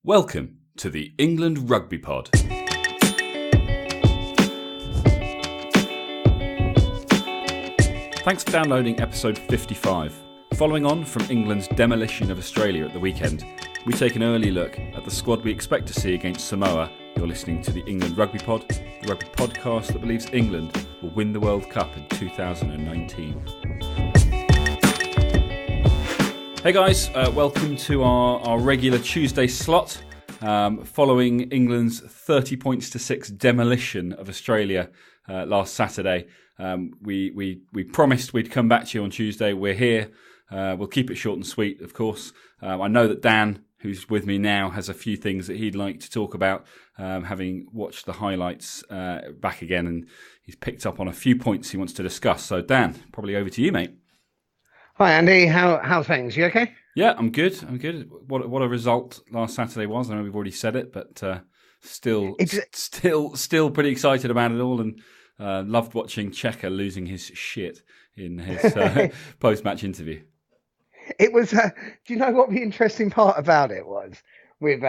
Welcome to the England Rugby Pod. Thanks for downloading episode 55. Following on from England's demolition of Australia at the weekend, we take an early look at the squad we expect to see against Samoa. You're listening to the England Rugby Pod, the rugby podcast that believes England will win the World Cup in 2019. Hey guys, welcome to our regular Tuesday slot. Following England's 30-6 demolition of Australia last Saturday, we promised we'd come back to you on Tuesday. We're here. We'll keep it short and sweet, of course. I know that Dan, who's with me now, has a few things that he'd like to talk about, having watched the highlights back again, and he's picked up on a few points he wants to discuss. So Dan, probably over to you, mate. Hi Andy, how things? You okay? Yeah, I'm good. What a result last Saturday was. I know we've already said it, but still pretty excited about it all, and loved watching Checker losing his shit in his post-match interview. It was. Do you know what the interesting part about it was with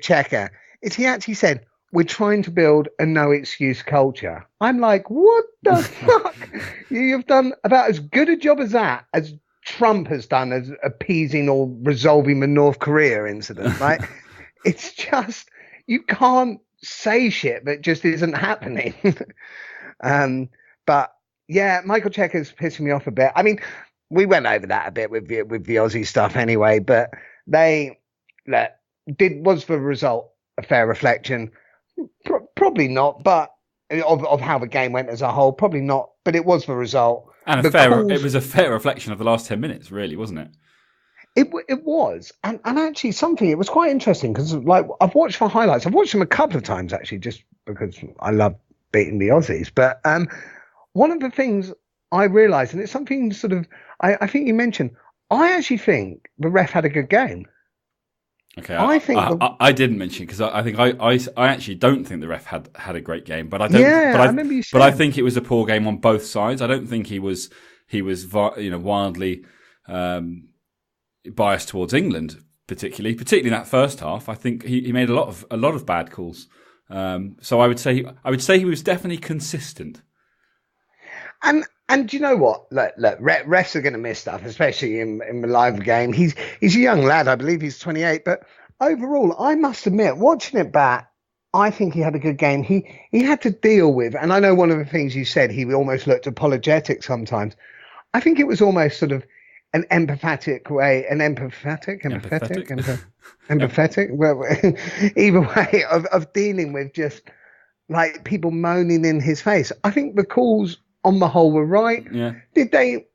Checker? Is he actually said, "We're trying to build a no excuse culture." I'm like, what the fuck? You've done about as good a job as that as Trump has done as appeasing or resolving the North Korea incident. Like, it's just, you can't say shit that just isn't happening. But yeah, Michael Checker's pissing me off a bit. I mean, we went over that a bit with the Aussie stuff anyway, but was the result a fair reflection? Probably not, but of how the game went as a whole, probably not. But it was the result, and it was a fair reflection of the last 10 minutes, really, wasn't it? It was, and actually something. It was quite interesting because, like, I've watched the highlights. I've watched them a couple of times actually, just because I love beating the Aussies. But one of the things I realised, and it's something sort of, I think you mentioned, I actually think the ref had a good game. Okay, I didn't mention because I think I actually don't think the ref had a great game, but I don't. Yeah, I remember you saying. But I think it was a poor game on both sides. I don't think he was wildly biased towards England, particularly that first half. I think he made a lot of bad calls. So I would say he was definitely consistent. And do you know what? Look, refs are going to miss stuff, especially in the live game. He's a young lad, I believe he's 28. But overall, I must admit, watching it back, I think he had a good game. He had to deal with, and I know one of the things you said, he almost looked apologetic sometimes. I think it was almost sort of an empathetic way, empathetic. Well, either way of dealing with just like people moaning in his face. I think the calls on the whole were right. Yeah. Did they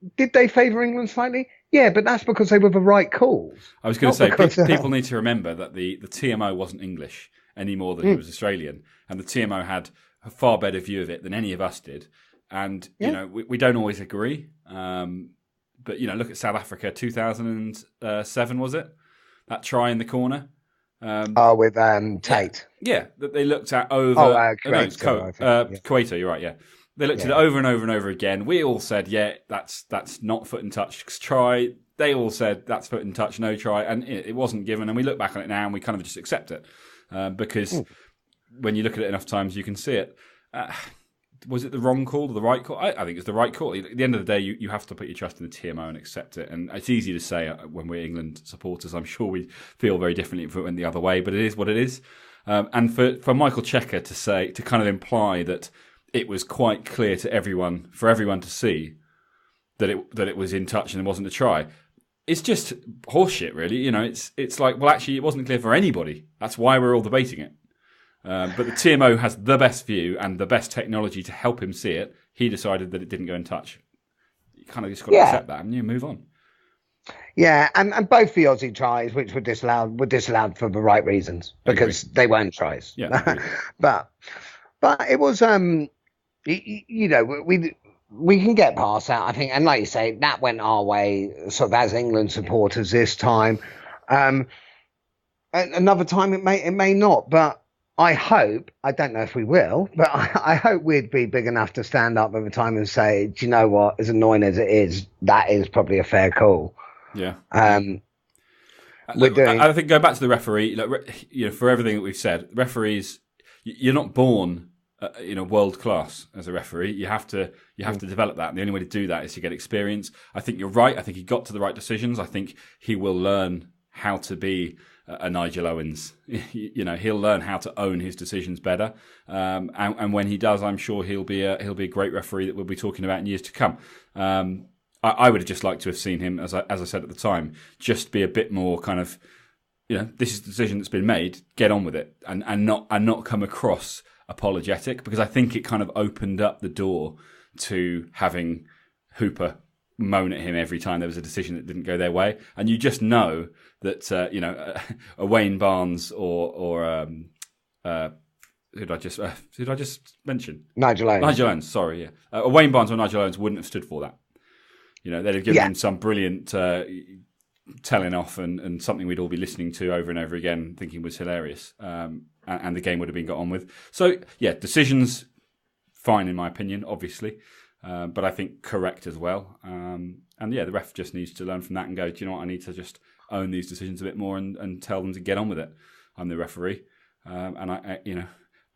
favour England slightly? Yeah, but that's because they were the right calls. I was going to say, people need to remember that the TMO wasn't English any more than he was Australian, and the TMO had a far better view of it than any of us did. And you know, we don't always agree. But look at South Africa, 2007 was it? That try in the corner. With Tate. Yeah, that they looked at over. Kuwaito, you're right. Yeah. They looked at it over and over and over again. We all said, yeah, that's not foot and touch try. They all said that's foot and touch, no try, and it wasn't given. And we look back on it now and we kind of just accept it because when you look at it enough times, you can see it. Was it the wrong call or the right call? I think it's the right call. At the end of the day, you have to put your trust in the TMO and accept it. And it's easy to say when we're England supporters. I'm sure we feel very differently if it went the other way, but it is what it is. And for Michael Checker to kind of imply that it was quite clear to everyone to see that it was in touch and it wasn't a try. It's just horseshit, really. It's like, well, actually, it wasn't clear for anybody. That's why we're all debating it. But the TMO has the best view and the best technology to help him see it. He decided that it didn't go in touch. You kind of just got to accept that and you move on. Yeah, and both the Aussie tries, which were disallowed for the right reasons because they weren't tries. Yeah, but it was we can get past that, I think, and like you say, that went our way, sort of as England supporters this time. Another time it may not, but I hope, I don't know if we will, but I hope we'd be big enough to stand up at the time and say, do you know what, as annoying as it is, that is probably a fair call. Yeah. we're doing. I think going back to the referee, for everything that we've said, referees, you're not born, world class as a referee. You have to develop that, and the only way to do that is to get experience. I think you're right. I think he got to the right decisions. I think he will learn how to be a Nigel Owens. He'll learn how to own his decisions better. And when he does, I'm sure he'll be a great referee that we'll be talking about in years to come. I would have just liked to have seen him, as I said at the time, just be a bit more kind of, this is the decision that's been made, get on with it, and not come across apologetic, because I think it kind of opened up the door to having Hooper moan at him every time there was a decision that didn't go their way, and you just know that a Wayne Barnes or who did I just mention? Nigel Owens. Nigel Owens, sorry, yeah. A Wayne Barnes or Nigel Owens wouldn't have stood for that. They'd have given him some brilliant telling off and something we'd all be listening to over and over again, thinking was hilarious, and the game would have been got on with. So, yeah, decisions, fine in my opinion, obviously, but I think correct as well. The ref just needs to learn from that and go, do you know what, I need to just own these decisions a bit more and tell them to get on with it. I'm the referee, and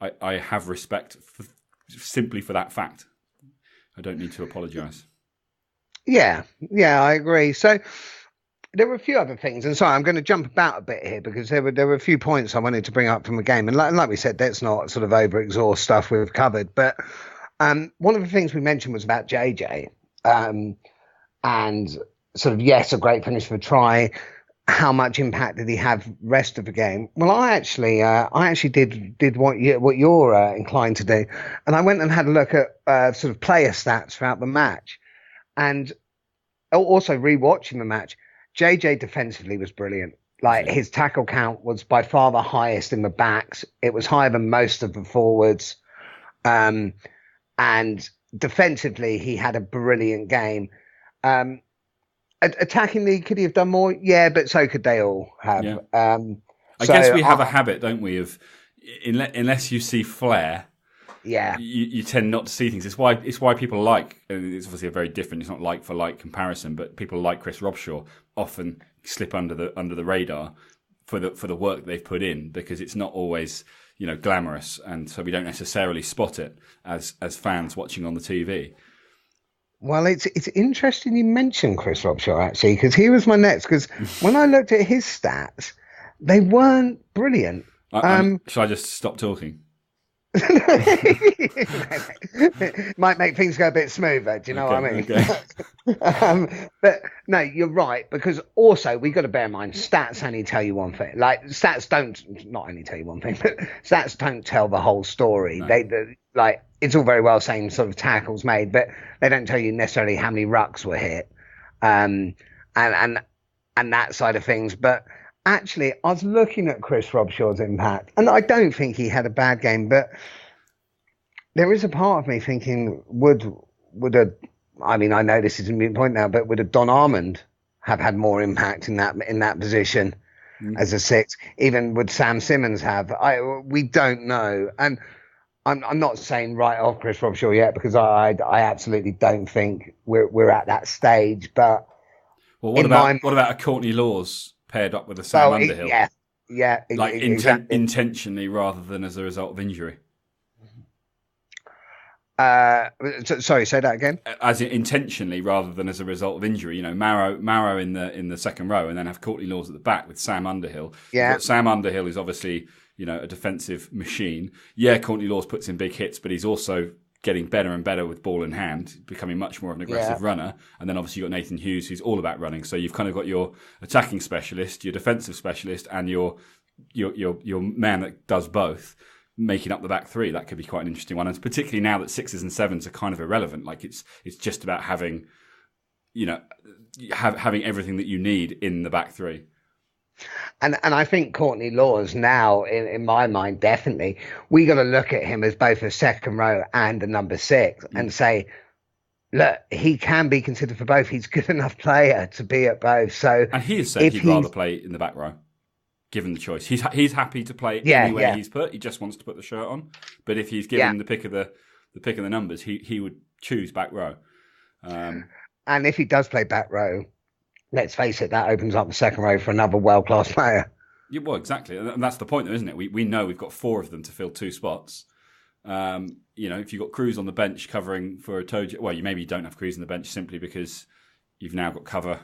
I have respect simply for that fact. I don't need to apologise. Yeah, I agree. So there were a few other things, and sorry, I'm going to jump about a bit here because there were a few points I wanted to bring up from the game, and like we said, let's not sort of overexhaust stuff we've covered. But one of the things we mentioned was about JJ, and sort of yes, a great finish for a try. How much impact did he have rest of the game? Well, I actually did what you're inclined to do, and I went and had a look at sort of player stats throughout the match. And also rewatching the match, JJ defensively was brilliant. Like his tackle count was by far the highest in the backs. It was higher than most of the forwards. And defensively, he had a brilliant game. Attackingly, could he have done more? Yeah, but so could they all have. Yeah. I guess we have a habit, don't we, of unless you see flair. Yeah, you tend not to see things. It's why people like. And it's obviously a very different. It's not like for like comparison, but people like Chris Robshaw often slip under the radar for the work they've put in, because it's not always glamorous, and so we don't necessarily spot it as fans watching on the TV. Well, it's interesting you mentioned Chris Robshaw actually, because he was my next. Because when I looked at his stats, they weren't brilliant. Shall I just stop talking? Might make things go a bit smoother. Do you know what I mean? Okay. But no, you're right, because also we got to bear in mind stats only tell you one thing. Like stats don't not only tell you one thing, but stats don't tell the whole story. No. They like it's all very well saying sort of tackles made, but they don't tell you necessarily how many rucks were hit, and that side of things. But actually, I was looking at Chris Robshaw's impact, and I don't think he had a bad game, but there is a part of me thinking, I know this is a moot point now, but would a Don Armand have had more impact in that position as a six? Even would Sam Simmons have? We don't know, and I'm not saying right off Chris Robshaw yet, because I absolutely don't think we're at that stage. But what about a Courtney Lawes paired up with a Sam Underhill? Yeah. Like exactly. intentionally rather than as a result of injury. Sorry, say that again. As intentionally rather than as a result of injury. Marrow in the second row, and then have Courtney Lawes at the back with Sam Underhill. Yeah. Sam Underhill is obviously a defensive machine. Yeah, Courtney Lawes puts in big hits, but he's also getting better and better with ball in hand, becoming much more of an aggressive runner. And then obviously you've got Nathan Hughes, who's all about running. So you've kind of got your attacking specialist, your defensive specialist, and your man that does both, making up the back three. That could be quite an interesting one. And particularly now that sixes and sevens are kind of irrelevant. Like it's just about having everything that you need in the back three. And I think Courtney Lawes now, in my mind, definitely, we got to look at him as both a second row and a number six and say, look, he can be considered for both. He's a good enough player to be at both. So, and he has said he'd rather play in the back row, given the choice. He's happy to play anywhere he's put. He just wants to put the shirt on. But if he's given the pick of the numbers, he would choose back row. And if he does play back row, let's face it, that opens up the second row for another world-class player. Yeah, well, exactly. And that's the point, though, isn't it? We know we've got 4 of them to fill 2 spots. If you've got Cruz on the bench covering for a Tojo, well, you don't have Cruz on the bench simply because you've now got cover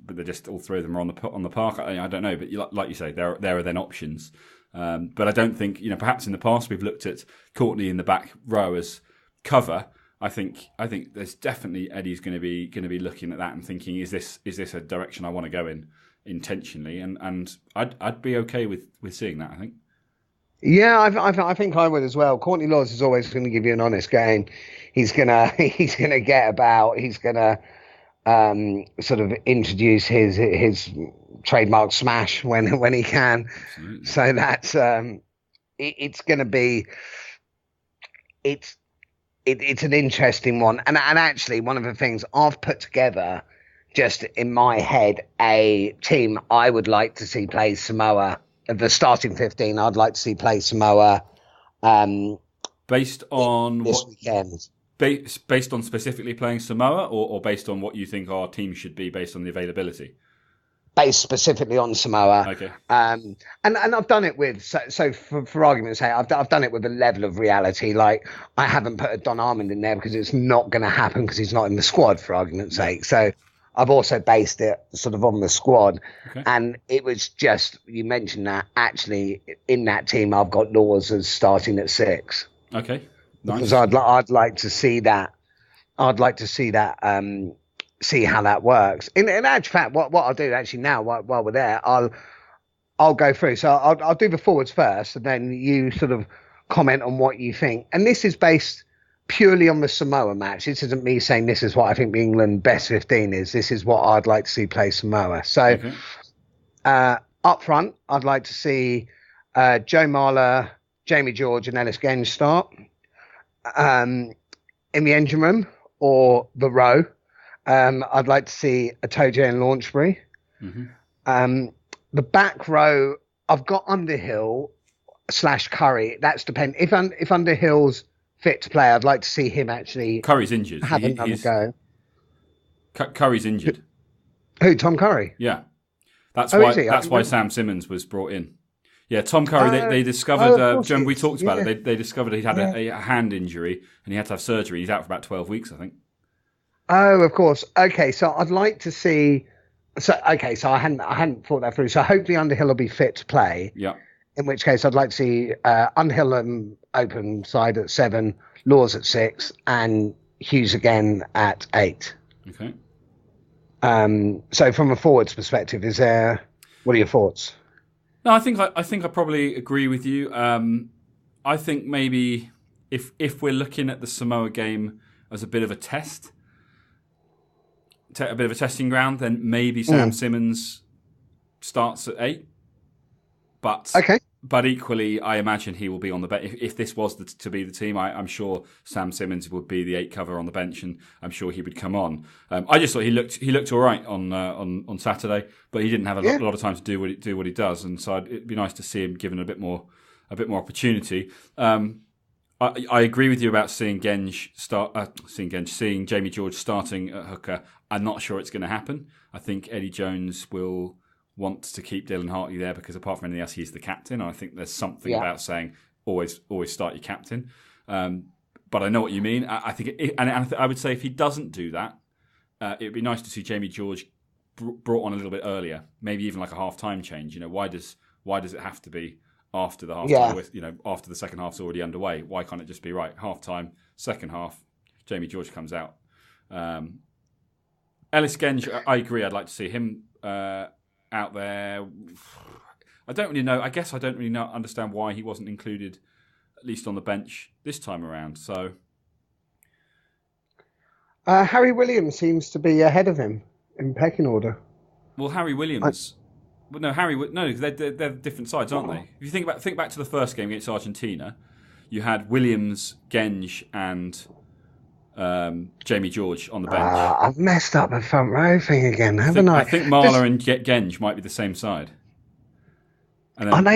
but they're just all 3 of them are on the park. I don't know, but like you say, there are then options. But I don't think perhaps in the past we've looked at Courtney in the back row as cover. I think there's definitely Eddie's going to be looking at that and thinking, is this a direction I want to go in intentionally? And I'd be okay with seeing that, I think. Yeah, I think I would as well. Courtney Lawes is always going to give you an honest game. He's gonna get about. He's gonna sort of introduce his trademark smash when he can. Absolutely. So that's it's going to be it's an interesting one. And actually, one of the things I've put together just in my head, a team I would like to see play Samoa. The starting 15 I'd like to see play Samoa. Based on this weekend. Based on specifically playing Samoa, or based on what you think our team should be based on the availability? Based specifically on Samoa. Okay. And I've done it with, so for argument's sake, I've done it with a level of reality. Like, I haven't put a Don Armand in there because it's not going to happen because he's not in the squad, for argument's sake. So I've also based it sort of on the squad. Okay. And it was just, you mentioned that, actually, in that team, I've got Lawes as starting at 6. Okay. Nice. Because I'd like to see that. I'd like to see that, see how that works. In actual fact, what I'll do actually now, while we're there, I'll go through. So I'll do the forwards first, and then you sort of comment on what you think. And this is based purely on the Samoa match. This isn't me saying this is what I think the England best 15 is. This is what I'd like to see play Samoa. So up front, I'd like to see Joe Marler, Jamie George, and Ellis Genge start. In the engine room or the row, I'd like to see a Tojo and Launchbury. Mm-hmm. The back row, I've got Underhill / Curry. That's depend. If Underhill's fit to play, I'd like to see him actually. Curry's injured. Have another go. Curry's injured. Who? Tom Curry? Yeah, that's why Sam Simmons was brought in. Yeah, Tom Curry, they discovered, remember we talked about it, they discovered he had a hand injury and he had to have surgery. He's out for about 12 weeks, I think. Oh, of course. Okay, so I'd like to see... So I hadn't thought that through. So hopefully Underhill will be fit to play. Yeah. In which case I'd like to see Underhill open side at 7, Lawes at 6, and Hughes again at 8. Okay. So from a forwards perspective, what are your thoughts? No, I think I probably agree with you. I think maybe if we're looking at the Samoa game as a bit of a test, a bit of a testing ground, then maybe Sam Simmons starts at 8. But equally, I imagine he will be on the bench. If this was to be the team, I'm sure Sam Simmons would be the 8 cover on the bench, and I'm sure he would come on. I just thought he looked all right on Saturday, but he didn't have a lot of time to do what he does, and so it'd be nice to see him given a bit more opportunity. I agree with you about seeing Jamie George starting at hooker. I'm not sure it's going to happen. I think Eddie Jones will want to keep Dylan Hartley there because apart from anything else, he's the captain. I think there's something about saying always start your captain. But I know what you mean. I think, I would say if he doesn't do that, it'd be nice to see Jamie George brought on a little bit earlier, maybe even like a half-time change. Why does it have to be after the half-time? After the second half's already underway, why can't it just be right? Half-time, second half, Jamie George comes out. Ellis Genge, I agree. I'd like to see him out there. I don't really know. I guess I don't really understand why he wasn't included, at least on the bench this time around. So, Harry Williams seems to be ahead of him in pecking order. Well, Harry Williams. They're different sides, aren't they? If you think back to the first game against Argentina, you had Williams, Genge, and Jamie George on the bench. I've messed up the front row thing again, haven't I? I think Marler and Genge might be the same side. And then,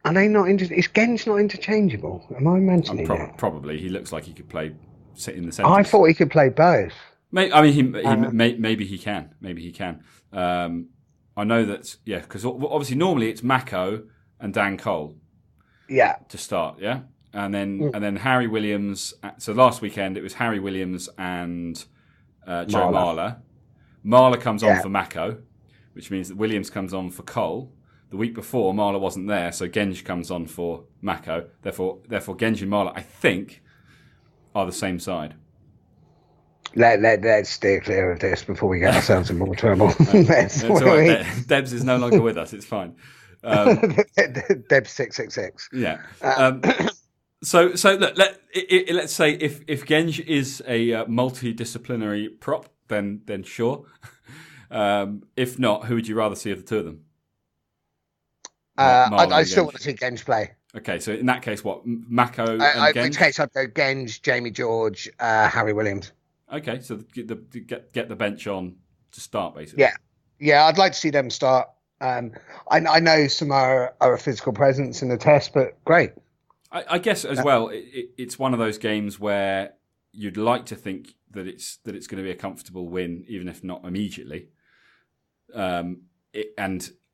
are they not? Is Genge not interchangeable? Am I mentioning it? Probably. He looks like he could sit in the centre. I thought he could play both. Maybe he can. Maybe he can. I know that, because obviously normally it's Mako and Dan Cole. Yeah. To start, yeah? And then Harry Williams. So last weekend it was Harry Williams and Joe Marler. Marler comes on for Mako, which means that Williams comes on for Cole. The week before, Marler wasn't there, so Genge comes on for Mako. Therefore, Genge and Marler, I think, are the same side. Let's steer clear of this before we get ourselves in more trouble. That's all right. Debs is no longer with us. It's fine. Debs 666. Yeah. So look, let's say if Genge is a multidisciplinary prop, then sure. If not, who would you rather see of the two of them? I still want to see Genge play. Okay, so in that case, what? Mako and Genge? In which case, I'd go Genge, Jamie George, Harry Williams. Okay, so get the bench on to start, basically. Yeah, I'd like to see them start. I know some are a physical presence in the test, but great. I guess as well, it's one of those games where you'd like to think that it's going to be a comfortable win, even if not immediately. And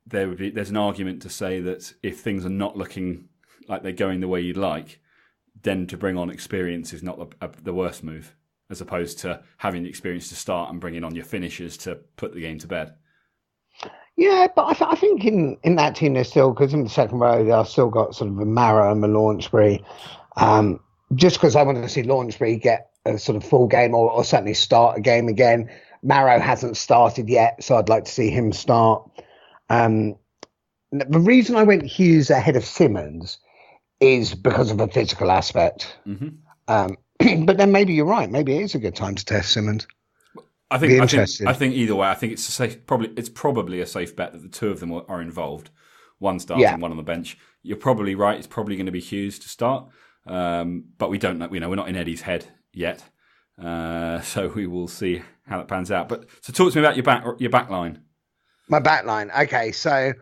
there's an argument to say that if things are not looking like they're going the way you'd like, then to bring on experience is not the worst move, as opposed to having the experience to start and bringing on your finishers to put the game to bed. Yeah, but I think in that team there's still, because in the second row they've still got sort of a Mara and a Launchbury. Just because I wanted to see Launchbury get a sort of full game or certainly start a game again. Marrow hasn't started yet, so I'd like to see him start. The reason I went Hughes ahead of Simmons is because of a physical aspect. Mm-hmm. But then maybe you're right. Maybe it is a good time to test Simmons. I think either way, I think it's probably a safe bet that the two of them are involved. One starting, one on the bench. You're probably right. It's probably going to be Hughes to start, but we don't know. We're not in Eddie's head yet, so we will see how that pans out. But so talk to me about your back line. My back line. Okay, so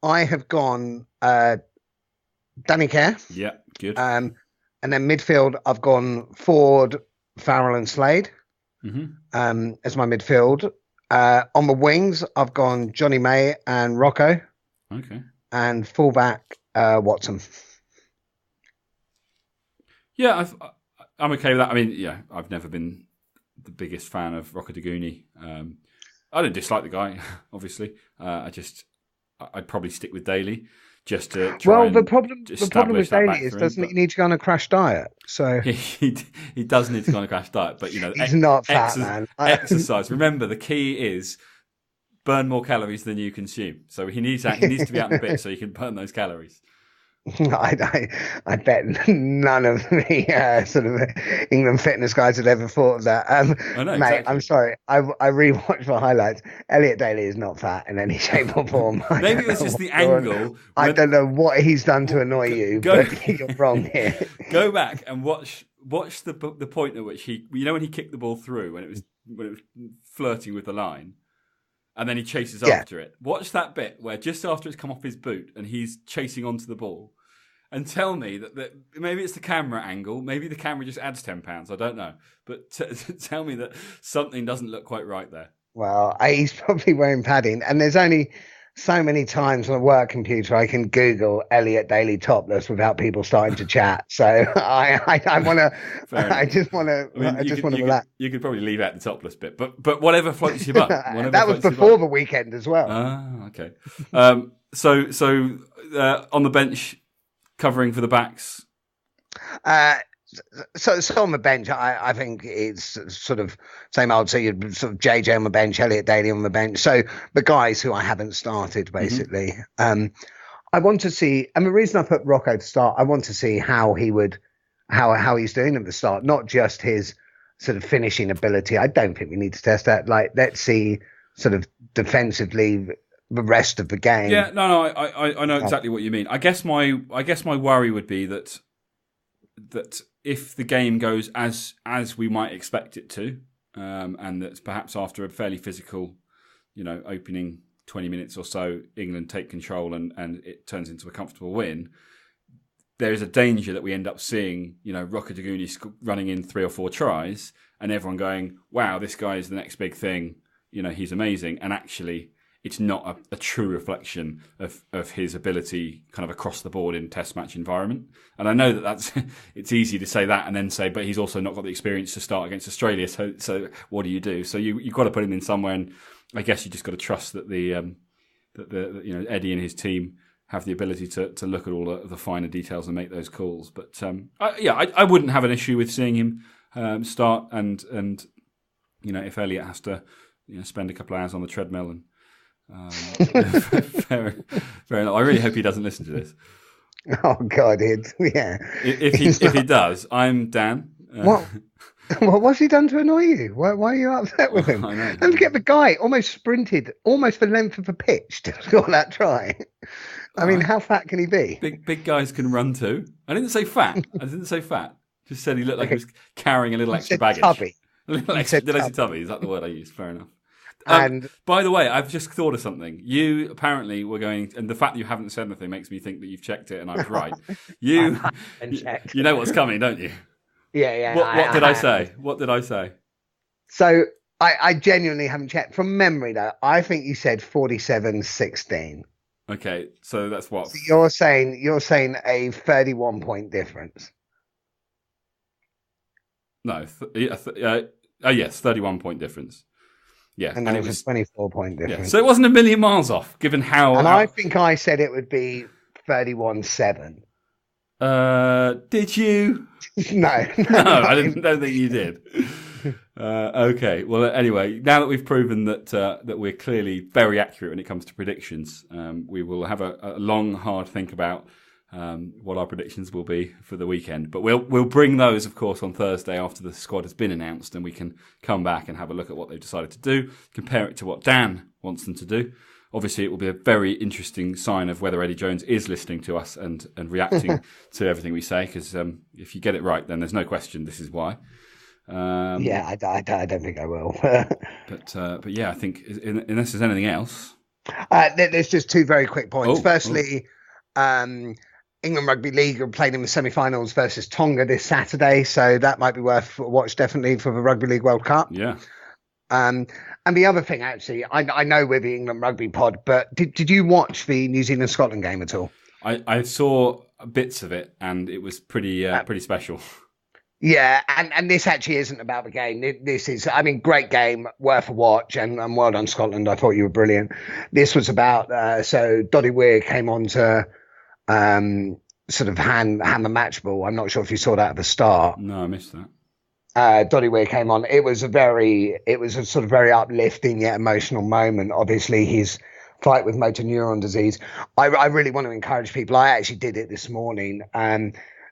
I have gone Danny Kerr. Yeah, good. And then midfield, I've gone Ford, Farrell, and Slade. Mm-hmm. As my midfield. On the wings, I've gone Johnny May and Rocco. Okay. And fullback, Watson. Yeah, I'm okay with that. I mean, yeah, I've never been the biggest fan of Rocco Daguni. I don't dislike the guy, obviously. I'd probably stick with Daly. Just to try the problem with Daly is doesn't he need to go on a crash diet? So he does need to go on a crash diet, but he's not fat, man. Exercise. Remember, the key is burn more calories than you consume. So he needs to be out in a bit so you can burn those calories. I bet none of the sort of England fitness guys had ever thought of that. I know, mate, exactly. I'm sorry. I rewatched the highlights. Elliot Daly is not fat in any shape or form. Maybe it's just the angle. I don't know what he's done to annoy you, but you're wrong here. Go back and watch the point at which he, when he kicked the ball through when it was flirting with the line. And then he chases after it. Watch that bit where just after it's come off his boot and he's chasing onto the ball. And tell me that maybe it's the camera angle. Maybe the camera just adds £10. I don't know. But tell me that something doesn't look quite right there. Well, he's probably wearing padding. And there's only so many times on a work computer I can Google Elliot Daly topless without people starting to chat. So I just want to relax. You could probably leave out the topless bit, but whatever floats your boat. That was before the weekend as well. Ah, okay. So on the bench, covering for the backs. So on the bench, I think it's sort of same old. So you'd sort of JJ on the bench, Elliot Daly on the bench. So the guys who I haven't started, basically. Mm-hmm. I want to see, and the reason I put Rocco to start, I want to see how he's doing at the start, not just his sort of finishing ability. I don't think we need to test that. Like, let's see sort of defensively the rest of the game. Yeah, no, I know exactly what you mean. I guess my worry would be that if the game goes as we might expect it to, and that perhaps after a fairly physical, opening 20 minutes or so, England take control and it turns into a comfortable win, there is a danger that we end up seeing, Rocker Daguni running in 3 or 4 tries and everyone going, wow, this guy is the next big thing. He's amazing. And actually, it's not a true reflection of his ability kind of across the board in test match environment. And I know that it's easy to say that and then say, but he's also not got the experience to start against Australia. So what do you do? So you've got to put him in somewhere. And I guess you just got to trust that that Eddie and his team have the ability to look at all the finer details and make those calls. But I wouldn't have an issue with seeing him start. And if Elliot has to spend a couple of hours on the treadmill and fair enough. I really hope he doesn't listen to this. Oh God, yeah. If he does, I'm Dan. What's he done to annoy you? Why are you upset with him? I know. Don't forget the guy almost sprinted almost the length of the pitch to score that try. I mean, how fat can he be? Big guys can run too. I didn't say fat. Just said he looked like he was carrying a little extra baggage. Tubby. Did I say tubby? Is that the word I used? Fair enough. And by the way, I've just thought of something. You apparently were going, and the fact that you haven't said anything makes me think that you've checked it, and I was right. You know what's coming, don't you? Yeah. What did I say? What did I say? So I genuinely haven't checked. From memory, though, I think you said 47-16. Okay, so that's what? So you're saying a 31-point difference. No, yes, 31-point difference. Yeah, and it was a 24-point difference. Yeah, so it wasn't a million miles off, given how. And I think I said it would be 31-7. Did you? No, I don't think you did. Okay. Well, anyway, now that we've proven that we're clearly very accurate when it comes to predictions, we will have a long, hard think about what our predictions will be for the weekend. But we'll bring those, of course, on Thursday after the squad has been announced, and we can come back and have a look at what they've decided to do, compare it to what Dan wants them to do. Obviously, it will be a very interesting sign of whether Eddie Jones is listening to us and reacting to everything we say, because if you get it right, then there's no question this is why. I don't think I will. But yeah, I think unless there's anything else. There's just 2 very quick points. Firstly, England Rugby League are playing in the semi-finals versus Tonga this Saturday, so that might be worth a watch definitely for the Rugby League World Cup. Yeah. And the other thing, actually, I know we're the England Rugby pod, but did you watch the New Zealand-Scotland game at all? I saw bits of it, and it was pretty special. Yeah, and this actually isn't about the game. This is, great game, worth a watch, and well done, Scotland. I thought you were brilliant. This was about, so Doddy Weir came on to sort of hand the match ball. I'm not sure if you saw that at the start. No, I missed that. Doddy Weir came on. It was a sort of very uplifting yet emotional moment. Obviously, his fight with motor neuron disease. I really want to encourage people. I actually did it this morning.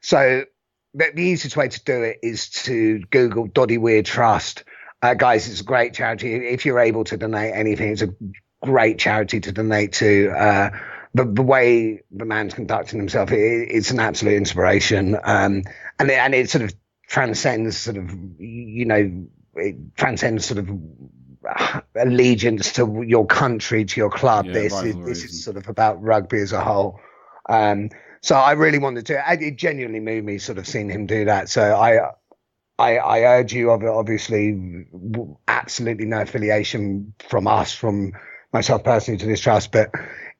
So the easiest way to do it is to Google Doddy Weir Trust. Guys, it's a great charity. If you're able to donate anything, it's a great charity to donate to. The way the man's conducting himself, it's an absolute inspiration. And it sort of transcends sort of, it transcends sort of allegiance to your country, to your club. Yeah, this is sort of about rugby as a whole. So I really wanted to. It genuinely moved me, sort of seeing him do that. So I urge you, obviously, absolutely no affiliation from us, from myself personally, to this trust, but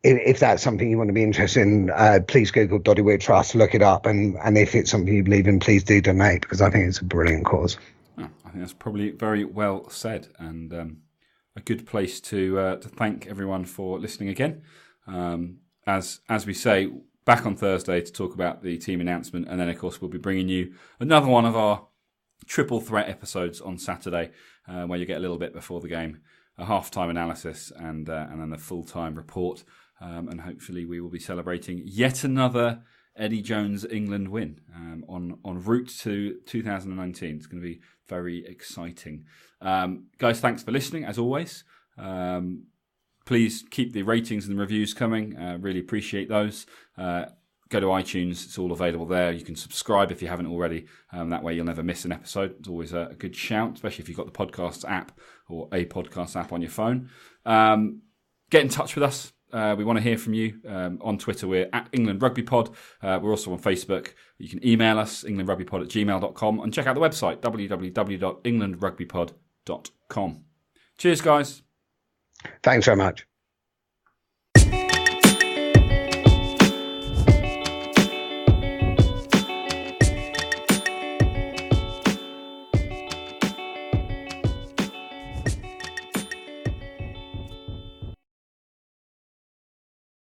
if that's something you want to be interested in, please Google Doddy Weir Trust, look it up, and if it's something you believe in, please do donate, because I think it's a brilliant cause. Oh, I think that's probably very well said, and a good place to thank everyone for listening again. As we say, back on Thursday to talk about the team announcement, and then of course we'll be bringing you another one of our triple threat episodes on Saturday, where you get a little bit before the game, a half-time analysis, and then the full-time report. And hopefully we will be celebrating yet another Eddie Jones England win on route to 2019. It's going to be very exciting. Guys, thanks for listening, as always. Please keep the ratings and the reviews coming. Really appreciate those. Go to iTunes. It's all available there. You can subscribe if you haven't already. That way you'll never miss an episode. It's always a good shout, especially if you've got the podcast app or a podcast app on your phone. Get in touch with us. We want to hear from you. On Twitter, we're at England Rugby Pod. We're also on Facebook. You can email us, englandrugbypod@gmail.com, and check out the website, www.englandrugbypod.com. Cheers, guys. Thanks so much.